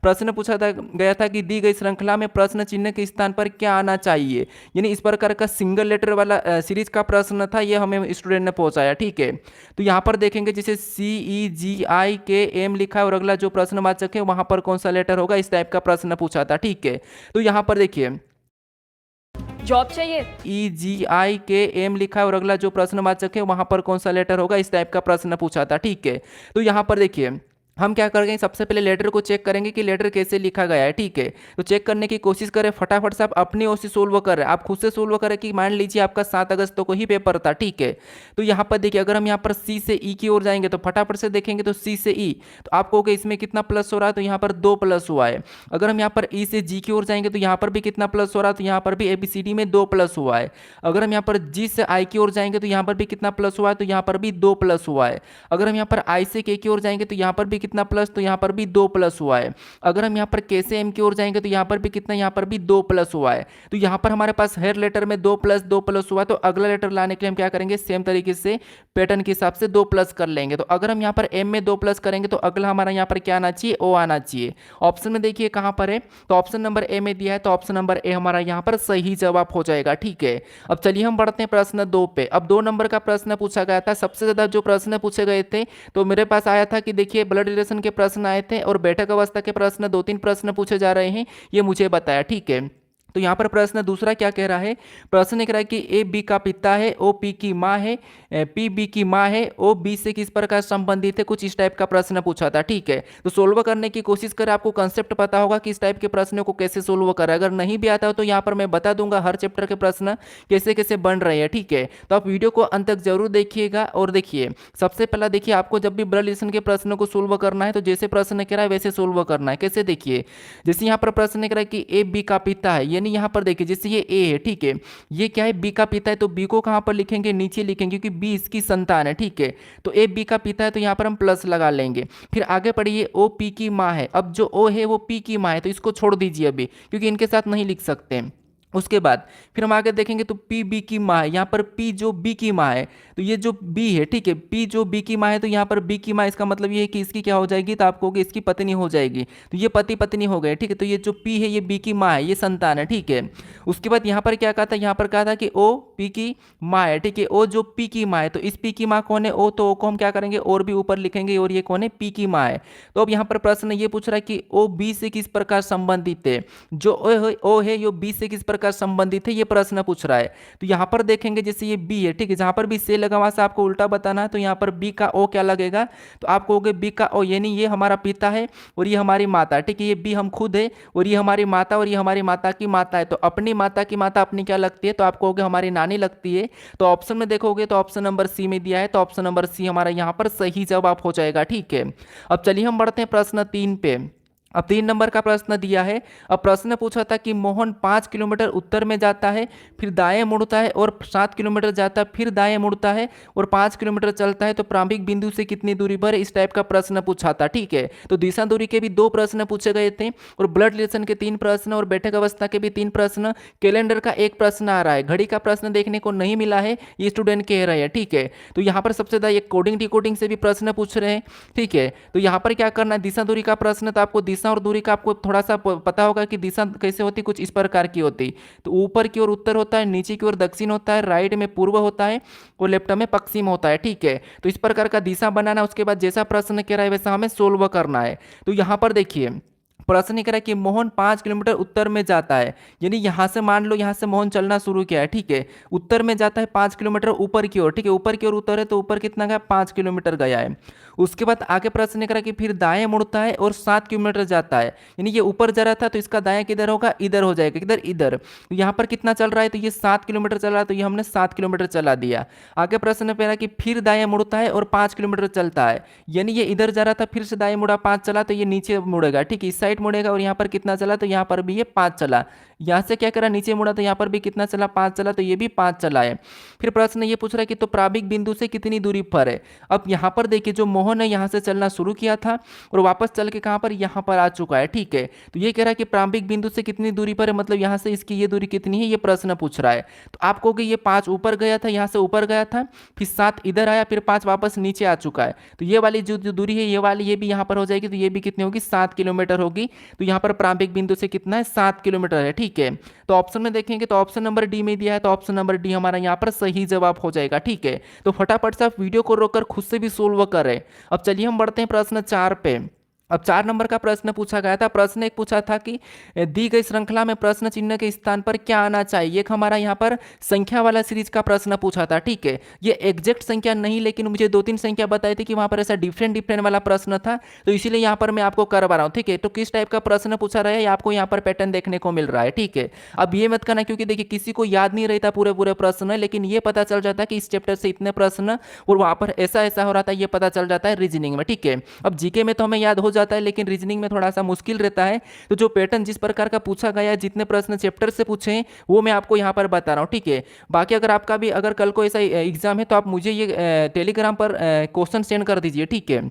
प्रश्न पूछा था गया था कि दी गई श्रृंखला में प्रश्न चिन्ह के स्थान पर क्या आना चाहिए, यानी इस प्रकार का सिंगल लेटर वाला सीरीज का प्रश्न था, ये हमें स्टूडेंट ने पहुंचाया। ठीक है, तो यहाँ पर देखेंगे जैसे CEGIKM लिखा है और अगला जो प्रश्नवाचक है वहां पर कौन सा लेटर होगा, इस टाइप का प्रश्न पूछा था। ठीक है, तो यहाँ पर देखिए जॉब चाहिए, EGIKM लिखा है और अगला जो प्रश्नवाचक है वहां पर कौन सा लेटर होगा, इस टाइप का प्रश्न पूछा था। ठीक है, तो यहाँ पर देखिए हम क्या करेंगे, सबसे पहले लेटर को चेक करेंगे कि लेटर कैसे लिखा गया है। ठीक है, तो चेक करने की कोशिश करें, फटाफट से आप अपनी ओर से सोल्व कर रहे हैं, आप खुद से सोल्व करें कि मान लीजिए आपका 7 अगस्त को ही पेपर था। ठीक है, तो यहाँ पर देखिए अगर हम यहाँ पर C से E की ओर जाएंगे तो फटाफट से देखेंगे तो C से E, तो आपको कहोगे इसमें कितना प्लस हो रहा है, तो यहाँ पर 2 प्लस हुआ है। अगर हम यहाँ पर E से G की ओर जाएंगे तो यहाँ पर भी कितना प्लस हो रहा है, तो यहाँ पर भी ABCD में 2 प्लस हुआ है। अगर हम यहाँ पर G से I की ओर जाएंगे तो यहाँ पर भी कितना प्लस हुआ है, तो यहाँ पर भी 2 प्लस हुआ है। अगर हम यहाँ पर I से K की ओर जाएंगे तो यहाँ पर भी कितना प्लस, तो यहाँ पर भी 2 प्लस हुआ है। अगर हम यहाँ पर K से M की ओर जाएंगे तो यहाँ पर भी कितना, यहाँ पर भी 2 प्लस हुआ है। तो यहाँ पर हमारे पास हर लेटर में 2 प्लस 2 प्लस हुआ है, तो अगला लेटर लाने के लिए हम क्या करेंगे, सेम तरीके से पैटर्न के हिसाब से 2 प्लस कर लेंगे। तो अगर हम यहाँ पर M में 2 प्लस करेंगे तो अगला हमारा यहाँ पर क्या आना चाहिए, O आना चाहिए। ऑप्शन में देखिए कहाँ पर है, तो ऑप्शन नंबर A में दिया है, तो ऑप्शन नंबर A हमारा यहाँ पर सही जवाब हो जाएगा। ठीक है, अब चलिए हम बढ़ते हैं प्रश्न 2 पे। अब 2 नंबर का प्रश्न पूछा गया था, सबसे ज्यादा जो प्रश्न पूछे गए थे तो मेरे पास आया था कि देखिए ब्लड रिलेशन के प्रश्न आए थे और बैठक अवस्था के प्रश्न 2-3 प्रश्न पूछे जा रहे हैं, ये मुझे बताया। ठीक है, तो यहाँ पर प्रश्न दूसरा क्या कह रहा है, प्रश्न ये कह रहा है कि ए बी का पिता है, ओ पी की माँ है, पी बी की माँ है, ओ बी से किस प्रकार संबंधित है, कुछ इस टाइप का प्रश्न पूछा था। ठीक है, तो सोल्व करने की कोशिश करें, आपको कंसेप्ट पता होगा कि इस टाइप के प्रश्नों को कैसे सोल्व करें। अगर नहीं भी आता हो तो यहाँ पर मैं बता दूंगा हर चैप्टर के प्रश्न कैसे कैसे बन रहे हैं। ठीक है, तो आप वीडियो को अंत तक जरूर देखिएगा। और देखिए सबसे पहला देखिए, आपको जब भी ब्लड रिलेशन के प्रश्नों को सोल्व करना है तो जैसे प्रश्न कह रहा है वैसे सोल्व करना है। कैसे, देखिए जैसे यहाँ पर प्रश्न कह रहा है कि ए बी का पिता है, यानी यहाँ पर देखिए जैसे ये ए है, ठीक है, ये क्या है, बी का पिता है, तो बी को कहाँ पर लिखेंगे, नीचे लिखेंगे क्योंकि बी इसकी संतान है। ठीक है, तो ए बी का पिता है तो यहाँ पर हम प्लस लगा लेंगे। फिर आगे पढ़िए, ओ पी की माँ है, अब जो ओ है वो पी की माँ है तो इसको छोड़ दीजिए अभी, क्योंकि इनके साथ नहीं लिख सकते। उसके बाद फिर हम आगे देखेंगे तो पी बी की माँ है, यहाँ पर पी जो बी की माँ है तो ये जो बी है, ठीक है, पी जो बी की माँ है तो यहाँ पर बी की माँ, इसका मतलब ये है कि इसकी क्या हो जाएगी, तो आपको इसकी पत्नी हो जाएगी, तो ये पति पत्नी हो गए। ठीक है, तो ये जो पी है ये बी की माँ है, ये संतान है। ठीक है, उसके बाद यहाँ पर क्या कहा था, यहाँ पर कहा था कि ओ पी की माँ है। ठीक है, ओ जो पी की माँ है तो इस पी की माँ कौन है, ओ, तो ओ को हम क्या करेंगे और भी ऊपर लिखेंगे और ये कौन है, पी की माँ है। तो अब यहाँ पर प्रश्न ये पूछ रहा है कि ओ बी से किस प्रकार संबंधित है, जो ओ है यो बी से किस प्रकार संबंधित है, ये प्रश्न पूछ रहा है। तो यहाँ पर देखेंगे जैसे ये बी है, ठीक है, जहाँ पर भी से लगा वहां से आपको उल्टा बताना है, तो यहाँ पर बी का ओ क्या लगेगा, तो आप कहोगे बी का ओ, यानी ये हमारा पिता है और ये हमारी माता। ठीक है, ये बी हम खुद है और ये हमारी माता और ये हमारी माता की माता है, तो अपनी माता की माता अपनी क्या लगती है, तो आप कहोगे हमारी नानी लगती है। तो ऑप्शन में देखोगे तो ऑप्शन नंबर सी में दिया है, तो ऑप्शन नंबर सी हमारा यहाँ पर सही जवाब हो जाएगा। ठीक है, अब चलिए हम बढ़ते हैं प्रश्न 3 पे। अब 3 नंबर का प्रश्न दिया है। अब प्रश्न पूछा था कि मोहन 5 किलोमीटर उत्तर में जाता है, फिर दाएं मुड़ता है और 7 किलोमीटर जाता है, फिर दाएं मुड़ता है और 5 किलोमीटर चलता है, तो प्रारंभिक बिंदु से कितनी दूरी पर, इस टाइप का प्रश्न पूछा था। ठीक है, तो दिशा दूरी के भी 2 प्रश्न पूछे गए थे और ब्लड रिलेशन के 3 प्रश्न और बैठक अवस्था के भी 3 प्रश्न, कैलेंडर का 1 प्रश्न आ रहा है, घड़ी का प्रश्न देखने को नहीं मिला है, ये स्टूडेंट कह रहे हैं। ठीक है, तो यहाँ पर सबसे ज्यादा ये कोडिंग डिकोडिंग से भी प्रश्न पूछ रहे हैं। ठीक है, तो यहाँ पर क्या करना है, दिशा दूरी का प्रश्न, तो आपको दिशा और दूरी का आपको थोड़ा सा पता होगा कि दिशा कैसे होती, कुछ इस प्रकार की होती। तो ऊपर की ओर उत्तर होता है, नीचे की ओर दक्षिण होता है, राइट में पूर्व होता है और लेफ्ट में पश्चिम होता है। ठीक है, तो इस प्रकार का दिशा बनाना, उसके बाद जैसा प्रश्न कह रहा है वैसा हमें सोल्व करना है। तो यहाँ पर देखिए प्रश्न कह रहा है कि मोहन 5 किलोमीटर उत्तर में जाता है, यानी यहाँ से मान लो यहाँ से मोहन चलना शुरू किया है। ठीक है, उत्तर में जाता है 5 किलोमीटर ऊपर की ओर। ठीक है, ऊपर की ओर उत्तर है तो ऊपर कितना गया, 5 किलोमीटर गया है। उसके बाद आगे प्रश्न कह रहा है कि फिर दाएं मुड़ता है और 7 किलोमीटर जाता है, यानी ये ऊपर जा रहा था तो इसका दाएं किधर होगा, इधर हो जाएगा, किधर, इधर। तो यहाँ पर कितना चल रहा है, तो ये 7 किलोमीटर चल रहा है, तो ये हमने 7 किलोमीटर चला दिया। आगे प्रश्न कह रहा है कि फिर दाएं मुड़ता है और 5 किलोमीटर चलता है, यानी ये इधर जा रहा था, फिर से दाएं मुड़ा, 5 चला, तो ये नीचे मुड़ेगा। ठीक है, इस साइड मुड़ेगा और यहाँ पर कितना चला, तो यहाँ पर भी ये 5 चला। यहाँ से क्या करा, नीचे मुड़ा, तो यहाँ पर भी कितना चला, 5 चला, तो ये भी 5 चला है। फिर प्रश्न ये पूछ रहा है कि तो प्रारंभिक बिंदु से कितनी दूरी पर है। अब यहाँ पर देखिए जो मोहन ने यहाँ से चलना शुरू किया था और वापस चल के कहाँ पर, यहाँ पर आ चुका है। ठीक है, तो ये कह रहा है कि प्रारंभिक बिंदु से कितनी दूरी पर है, मतलब यहाँ से इसकी ये दूरी कितनी है, ये प्रश्न पूछ रहा है। तो आप कहोगे ये 5 ऊपर गया था, यहाँ से ऊपर गया था, फिर 7 इधर आया, फिर 5 वापस नीचे आ चुका है। तो ये वाली जो दूरी है, ये वाली ये भी यहाँ पर हो जाएगी, तो ये भी कितनी होगी, 7 किलोमीटर होगी। तो यहाँ पर प्रारंभिक बिंदु से कितना है, 7 किलोमीटर है। ठीक है, तो ऑप्शन में देखेंगे तो ऑप्शन नंबर डी में दिया है, तो ऑप्शन नंबर डी हमारा यहाँ पर सही जवाब हो जाएगा। ठीक है, तो फटाफट से आप वीडियो को रोककर खुद से भी सोल्व करें। अब चलिए हम बढ़ते हैं प्रश्न 4 पे। अब 4 नंबर का प्रश्न पूछा गया था। प्रश्न एक पूछा था कि दी गई श्रृंखला में प्रश्न चिन्ह के स्थान पर क्या आना चाहिए। एक हमारा यहाँ पर संख्या वाला सीरीज का प्रश्न पूछा था। ठीक है, ये एग्जैक्ट संख्या नहीं, लेकिन मुझे 2-3 संख्या बताई थी कि वहाँ पर ऐसा डिफरेंट वाला प्रश्न था, तो इसीलिए यहाँ पर मैं आपको करवा रहा हूँ। ठीक है, तो किस टाइप का प्रश्न पूछा रहा है आपको यहाँ पर पैटर्न देखने को मिल रहा है। ठीक है, अब ये मत करना, क्योंकि देखिए किसी को याद नहीं रहता पूरे प्रश्न, लेकिन ये पता चल जाता है कि इस चैप्टर से इतने प्रश्न और वहाँ पर ऐसा हो रहा था, ये पता चल जाता है रीजनिंग में। ठीक है, अब जीके में तो हमें याद हो जाता है, लेकिन रीजनिंग में थोड़ा सा मुश्किल रहता है। तो जो पैटर्न जिस प्रकार का पूछा गया है, जितने प्रश्न चैप्टर से पूछे हैं, वो मैं आपको यहाँ पर बता रहा हूँ। ठीक है, बाकी अगर आपका भी अगर कल को ऐसा एग्जाम है, तो आप मुझे ये टेलीग्राम पर क्वेश्चन सेंड कर दीजिए। ठीक है,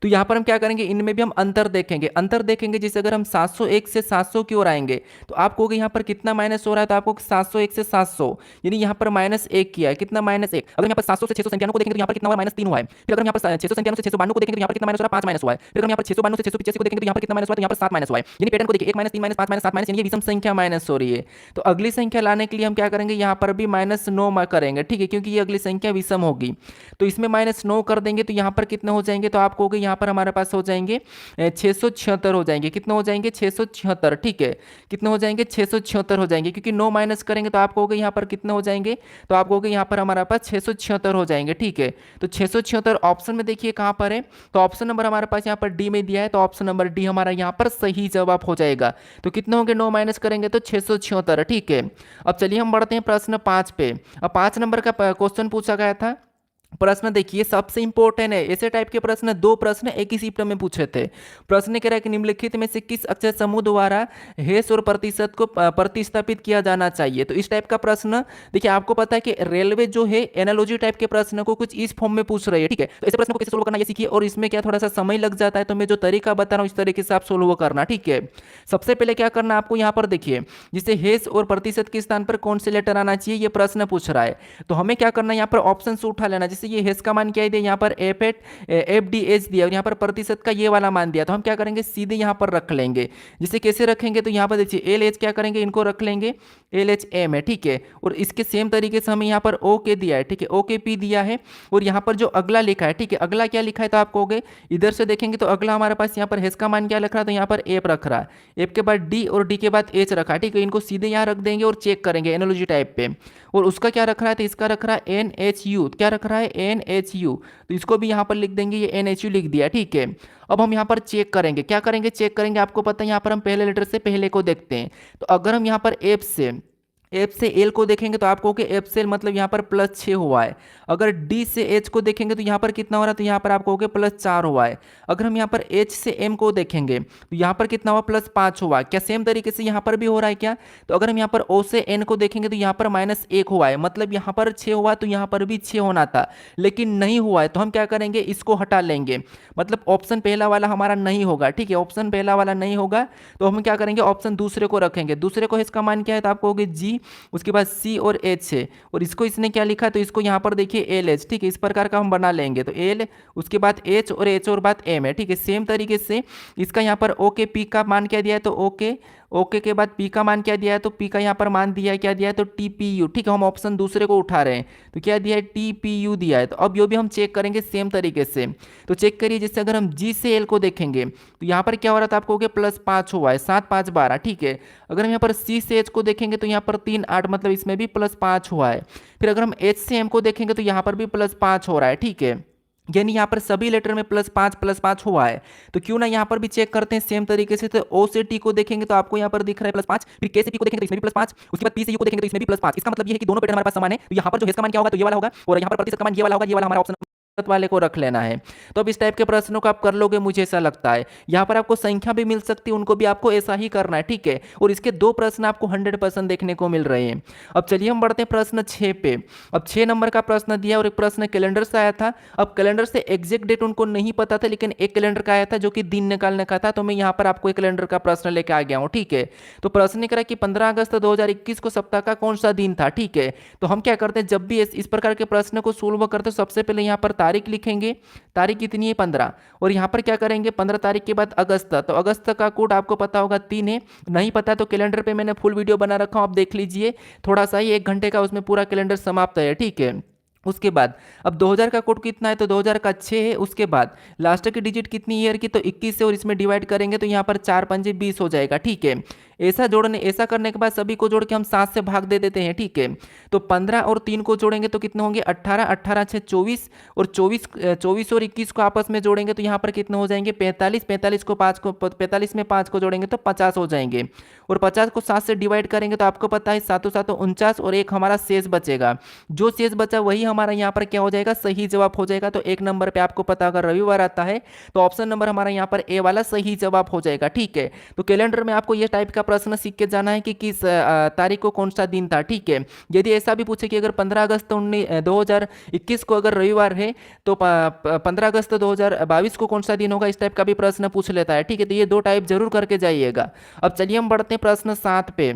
तो यहाँ पर हम क्या करेंगे, इनमें भी हम अंतर देखेंगे। जैसे अगर हम 701 से 700 की ओर आएंगे, तो आप कहोगे यहाँ पर कितना माइनस हो रहा है, तो आपको 701 से 700 यानी यहाँ पर -1 किया है, कितना -1। अगर यहाँ पर 700 से 697 को देखेंगे तो यहाँ पर कितना हुआ, -3 हुआ है। फिर अगर यहाँ पर 697 से 692 को देखेंगे तो यहाँ पर कितना माइनस हो रहा है, 5 माइनस हुआ है। फिर अगर यहाँ पर 692 से 685 को देखेंगे तो यहाँ पर कितना माइनस हुआ है, तो यहाँ पर 7 माइनस हुआ है। यानी पैटर्न को देखिए, 1 -3 -5 -7 माइनस, यानी ये विषम संख्या माइनस हो रही है। तो अगली संख्या लाने के लिए हम क्या करेंगे, यहाँ पर भी -9 करेंगे। ठीक है, क्योंकि ये अगली संख्या विषम होगी, तो इसमें -9 कर देंगे, तो यहाँ पर कितने हो जाएंगे, तो आप कहोगे यहाँ पर हमारे पास हो जाएंगे 676 हो जाएंगे। कितने हो जाएंगे, 676। ठीक है, कितने हो जाएंगे, 676 हो जाएंगे, क्योंकि 9 माइनस करेंगे तो आप कहोगे यहाँ पर कितने हो जाएंगे, तो आप कहोगे यहाँ पर हमारे पास 676 हो जाएंगे। ठीक है, तो 676 ऑप्शन में देखिए कहाँ पर है, तो ऑप्शन नंबर हमारे पास यहाँ पर डी में दिया है, तो ऑप्शन नंबर डी हमारा यहाँ पर सही जवाब हो जाएगा। तो कितने होंगे, 9 माइनस करेंगे तो 676। ठीक है, अब चलिए हम बढ़ते हैं प्रश्न 5 पे। अब 5 नंबर का क्वेश्चन पूछा गया था। प्रश्न देखिए सबसे इंपॉर्टेंट है, ऐसे टाइप के प्रश्न 2 प्रश्न एक ही शिफ्ट में पूछे थे। प्रश्न कह रहा है कि निम्नलिखित में से किस अक्षर समूह द्वारा हेस और प्रतिशत को प्रतिस्थापित किया जाना चाहिए। तो इस टाइप का प्रश्न देखिए, आपको पता है कि रेलवे जो है एनालॉजी टाइप के प्रश्न को कुछ इस फॉर्म में पूछ रही है। ठीक है, तो ऐसे प्रश्न को कैसे सोल्व करना ये सीखिए, और इसमें क्या थोड़ा सा समय लग जाता है, तो मैं जो तरीका बता रहा हूँ इस तरीके से आप सोल्व करना। ठीक है, सबसे पहले क्या करना आपको, यहाँ पर देखिए जिसे हेस और प्रतिशत के स्थान पर कौन से लेटर आना चाहिए, ये प्रश्न पूछ रहा है। तो हमें क्या करना है, यहाँ पर ऑप्शन से उठा लेना। जैसे ये हेस का मान क्या दिया, यहाँ पर FDH दिया और यहाँ पर प्रतिशत का ये वाला मान दिया, तो हम क्या करेंगे, सीधे यहाँ पर रख लेंगे। जिसे कैसे रखेंगे, तो यहाँ पर देखिए LH क्या करेंगे, इनको रख लेंगे LHM है। ठीक है, और इसके सेम तरीके से हमें यहाँ पर OK दिया है। ठीक है, OKP दिया है, और यहाँ पर जो अगला लिखा है, ठीक है, अगला क्या लिखा है, तो आप कहोगे इधर से देखेंगे तो अगला हमारे पास यहाँ पर हेस का मान क्या लिख रहा है, तो यहाँ पर एप रख रहा है, एप के बाद D और D के बाद H रखा है। ठीक है, इनको सीधे यहाँ रख देंगे और चेक करेंगे एनालॉजी टाइप पे। और उसका क्या रख रहा है, तो इसका रख रहा है NHU, क्या रख रहा है, NHU, तो इसको भी यहाँ पर लिख देंगे, ये NHU लिख दिया। ठीक है, अब हम यहाँ पर चेक करेंगे, क्या करेंगे, चेक करेंगे। आपको पता है यहाँ पर हम पहले लेटर से पहले को देखते हैं, तो अगर हम यहाँ पर एफ से एल को देखेंगे तो आप कहोगे एफ से एल मतलब यहाँ पर +6 हुआ है। अगर डी से एच को देखेंगे तो यहाँ पर कितना हो रहा है, तो यहाँ पर आप कहोगे +4 हुआ है। अगर हम यहाँ पर एच से एम को देखेंगे तो यहाँ पर कितना हुआ, +5 हुआ। क्या सेम तरीके से यहाँ पर भी हो रहा है क्या, तो अगर हम यहाँ पर ओ से एन को देखेंगे तो यहाँ पर -1 हुआ है, मतलब यहाँ पर 6 हुआ, तो यहाँ पर भी 6 होना था, लेकिन नहीं हुआ है। तो हम क्या करेंगे, इसको हटा लेंगे, मतलब ऑप्शन पहला वाला हमारा नहीं होगा। ठीक है, ऑप्शन पहला वाला नहीं होगा, तो हम क्या करेंगे, ऑप्शन दूसरे को रखेंगे। दूसरे को इसका मान क्या है, तो आप कहोगे जी, उसके बाद सी और एच है, और इसको इसने क्या लिखा, तो इसको यहाँ पर देखिए एल एच। ठीक है, इस प्रकार का हम बना लेंगे, तो एल उसके बाद एच और एच और बाद एम है। ठीक है, सेम तरीके से इसका यहाँ पर ओके पी का मान क्या दिया है, तो ओके ओके के बाद पी का मान क्या दिया है, तो पी का यहाँ पर मान दिया है, क्या दिया है, तो TPU। ठीक है, हम ऑप्शन दूसरे को उठा रहे हैं, तो क्या दिया है, TPU दिया है। तो अब ये भी हम चेक करेंगे सेम तरीके से, तो चेक करिए। जैसे अगर हम जी से एल को देखेंगे तो यहाँ पर क्या हो रहा था, आपको +5 हुआ है, 7 5 12। ठीक है, अगर हम यहाँ पर सी से एच को देखेंगे तो यहाँ पर 3 8, मतलब इसमें भी +5 हुआ है। फिर अगर हम एच से एम को देखेंगे तो यहाँ पर भी +5 हो रहा है। ठीक है, यानी यहाँ पर सभी लेटर में +5 हुआ है। तो क्यों ना यहाँ पर भी चेक करते हैं सेम तरीके से। तो ओ से टी को देखेंगे तो आपको यहाँ पर दिख रहा है +5, फिर के से पी को देखेंगे तो इसमें भी +5, उसके बाद पी से यू को देखेंगे तो इसमें भी +5। इसका मतलब ये है कि दोनों पैटर्न हमारे पास समान है। तो यहाँ पर जो हेस का मान क्या होगा, तो ये वाला होगा, और यहाँ पर प्रतिशत का मान ये वाला होगा, ये वाला हमारा ऑप्शन वाले को रख लेना है। तो अब इस टाइप के प्रश्नों को आप कर लोगे, मुझे ऐसा लगता है। यहाँ पर आपको संख्या भी मिल सकती है, उनको भी आपको ऐसा ही करना है, ठीक है। और इसके 2 प्रश्न आपको 100% देखने को मिल रहे हैं। अब चलिए हम बढ़ते हैं प्रश्न 6 पे। अब 6 नंबर का प्रश्न दिया और एक प्रश्न कैलेंडर से आया था। अब कैलेंडर से एग्जैक्ट डेट उनको नहीं पता था, लेकिन एक कैलेंडर का आया था जो कि दिन निकालने का था, तो मैं यहाँ पर आपको एक कैलेंडर का प्रश्न लेके आ गया हूँ, ठीक है। तो प्रश्न ये करा कि 15 अगस्त 2021 को सप्ताह का कौन सा दिन था, ठीक है। तो हम क्या करते हैं, जब भी इस प्रकार के प्रश्न को सोल्व करते हैं, सबसे पहले यहाँ पर तारीख लिखेंगे। तारीख कितनी है, 15। और यहाँ पर क्या करेंगे, 15 तारीख के बाद अगस्त, तो अगस्त का कोड आपको पता होगा 3 है। नहीं पता तो कैलेंडर पे मैंने फुल वीडियो बना रखा हूँ, आप देख लीजिए। थोड़ा सा ही 1 घंटे का उसमें पूरा कैलेंडर समाप्त है, ठीक है। उसके बाद अब 2000 का कोड कितना है, तो 2000 का 6 है। उसके बाद लास्ट की डिजिट कितनी ईयर की, तो 21 है, और इसमें डिवाइड करेंगे तो यहाँ पर 4 पंजे 20 हो जाएगा, ठीक है। ऐसा करने के बाद सभी को जोड़ के हम 7 से भाग दे देते हैं, ठीक है। तो 15 और 3 को जोड़ेंगे तो कितने होंगे, 18, 18 6 24, और 24 और 21 को आपस में जोड़ेंगे तो यहाँ पर कितने हो जाएंगे, 45, 45 में 5 को जोड़ेंगे तो 50 हो जाएंगे। और 50 को 7 से डिवाइड करेंगे तो आपको पता है 7 7 49, और एक हमारा शेष बचेगा। जो शेष बचा वही हमारा यहाँ पर क्या हो जाएगा, सही जवाब हो जाएगा। तो 1 नंबर पे आपको पता अगर रविवार आता है तो ऑप्शन नंबर हमारा यहाँ पर ए वाला सही जवाब हो जाएगा, ठीक है। तो कैलेंडर में आपको ये टाइप का प्रश्न सीख के जाना है कि किस तारीख को कौन सा दिन था, ठीक है। यदि ऐसा भी पूछे कि अगर 15 अगस्त 2021 को अगर रविवार है तो 15 अगस्त 2022 को कौन सा दिन होगा, इस टाइप का भी प्रश्न पूछ लेता है, ठीक है। तो ये 2 टाइप जरूर करके जाइएगा। अब चलिए हम बढ़ते हैं प्रश्न 7 पे।